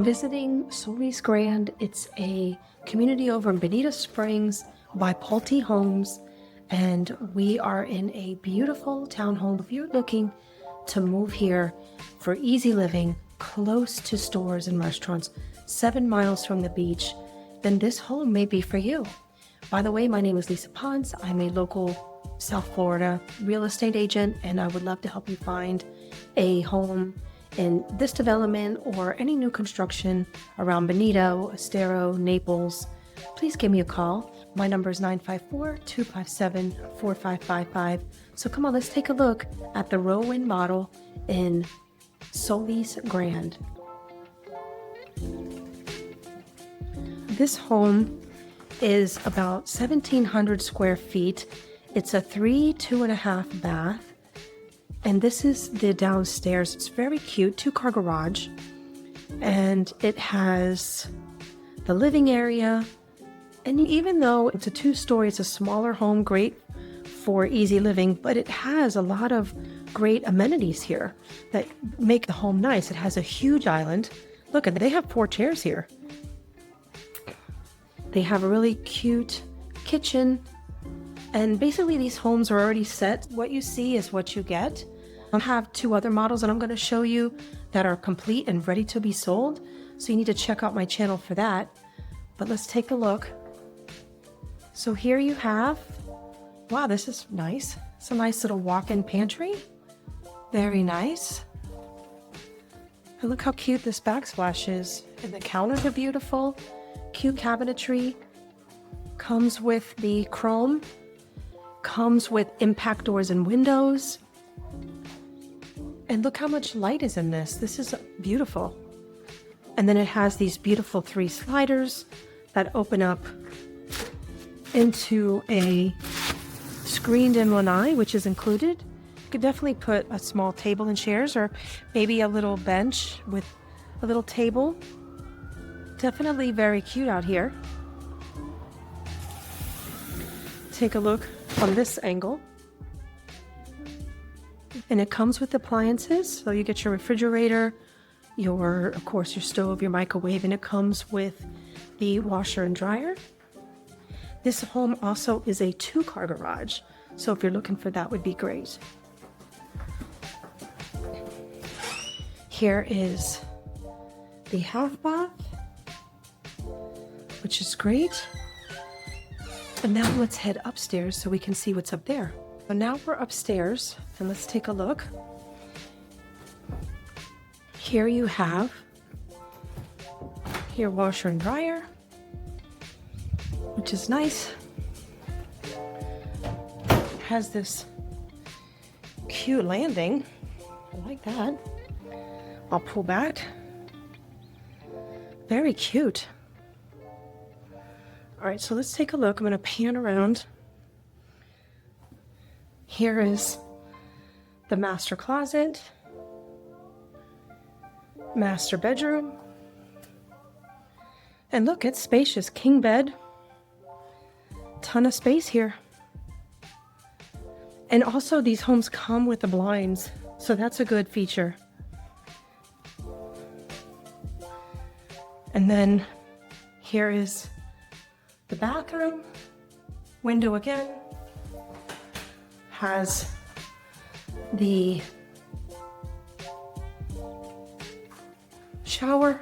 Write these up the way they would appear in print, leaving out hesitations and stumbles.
Visiting Solis Grande. It's a community over in Bonita Springs by Pantry Homes, and we are in a beautiful townhome. If you're looking to move here for easy living, close to stores and restaurants, 7 miles from the beach, then this home may be for you. By the way, my name is Lisa Pons. I'm a local South Florida real estate agent, and I would love to help you find a home in this development or any new construction around Bonita, Estero, Naples. Please give me a call. My number is 954-257-4555. So come on, let's take a look at the Rowan Model in Solis Grande. This home is about 1,700 square feet. It's a 2.5 bath. And this is the downstairs. It's very cute, 2-car garage. And it has the living area. And even though it's a 2-story, it's a smaller home, great for easy living, but it has a lot of great amenities here that make the home nice. It has a huge island. Look, they have 4 chairs here. They have a really cute kitchen. And basically these homes are already set. What you see is what you get. I have 2 other models that I'm going to show you that are complete and ready to be sold. So you need to check out my channel for that. But let's take a look. So here you have, wow, this is nice. It's a nice little walk-in pantry. Very nice. And look how cute this backsplash is. And the counters are beautiful. Cute cabinetry. Comes with the chrome. Comes with impact doors and windows. And look how much light is in this. This is beautiful. And then it has these beautiful 3 sliders that open up into a screened-in lanai, which is included. You could definitely put a small table and chairs, or maybe a little bench with a little table. Definitely very cute out here. Take a look from this angle. And it comes with appliances. So you get your refrigerator, of course, your stove, your microwave, and it comes with the washer and dryer. This home also is a 2-car garage. So if you're looking for that, would be great. Here is the half bath, which is great. And now let's head upstairs so we can see what's up there. So now we're upstairs, and let's take a look. Here you have your washer and dryer, which is nice. It has this cute landing. I like that. I'll pull back. Very cute. All right, so let's take a look. I'm going to pan around. Here is the master closet, master bedroom. And look, it's spacious. King bed. Ton of space here. And also these homes come with the blinds, so that's a good feature. And then here is the bathroom. Window again. Has the shower.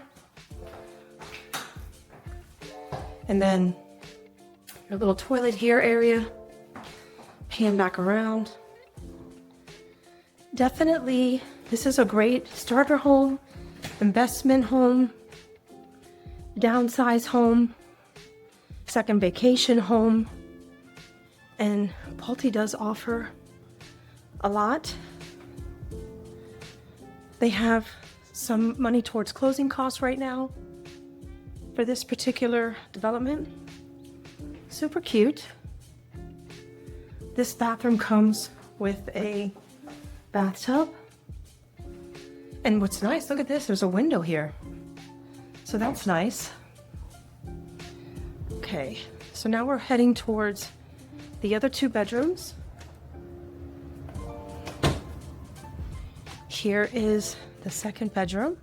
And then a little toilet here area. Pan back around. Definitely, this is a great starter home, investment home, downsize home, second vacation home. And Pantry does offer a lot. They have some money towards closing costs right now for this particular development. Super cute. This bathroom comes with a bathtub. And what's nice, look at this, there's a window here. So that's nice. Okay, so now we're heading towards the other 2 bedrooms. Here is the second bedroom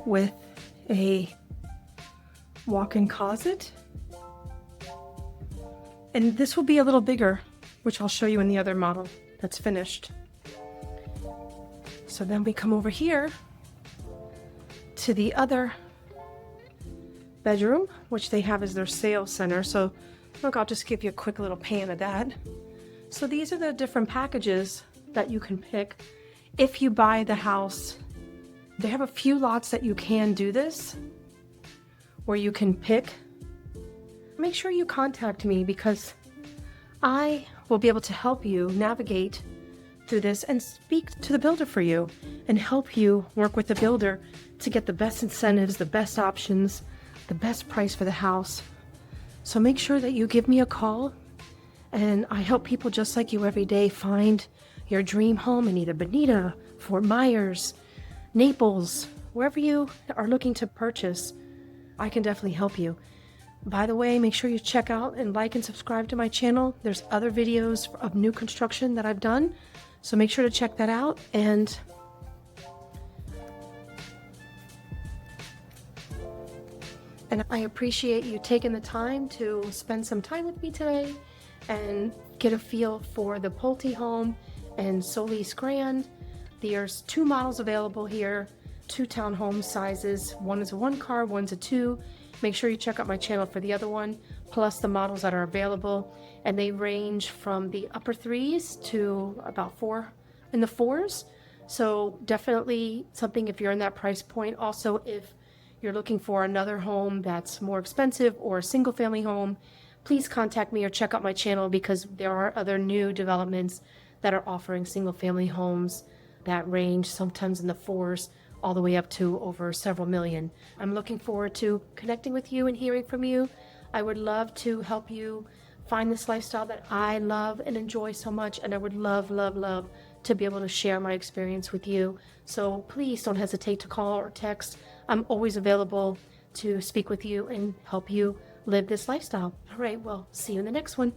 with a walk-in closet. And this will be a little bigger, which I'll show you in the other model that's finished. So then we come over here to the other bedroom, which they have as their sales center. So look, I'll just give you a quick little pan of that. So these are the different packages that you can pick if you buy the house. They have a few lots that you can do this, where you can pick. Make sure you contact me because I will be able to help you navigate through this and speak to the builder for you and help you work with the builder to get the best incentives, the best options, the best price for the house. So make sure that you give me a call, and I help people just like you every day find your dream home in either Bonita, Fort Myers, Naples, wherever you are looking to purchase. I can definitely help you. By the way, make sure you check out and like and subscribe to my channel. There's other videos of new construction that I've done, so make sure to check that out. And I appreciate you taking the time to spend some time with me today and get a feel for the Pulte home and Solis Grande. There's 2 models available here, 2 townhome sizes. One is a 1 car, one's a 2. Make sure you check out my channel for the other one, plus the models that are available. And they range from the upper 3s to about 4 in the 4s. So definitely something if you're in that price point. Also, if you're looking for another home that's more expensive or a single family home, please contact me or check out my channel because there are other new developments that are offering single family homes that range sometimes in the 4s all the way up to over several million. I'm looking forward to connecting with you and hearing from you. I would love to help you find this lifestyle that I love and enjoy so much, and I would love, love, love to be able to share my experience with you. So please don't hesitate to call or text. I'm always available to speak with you and help you live this lifestyle. All right, well, see you in the next one.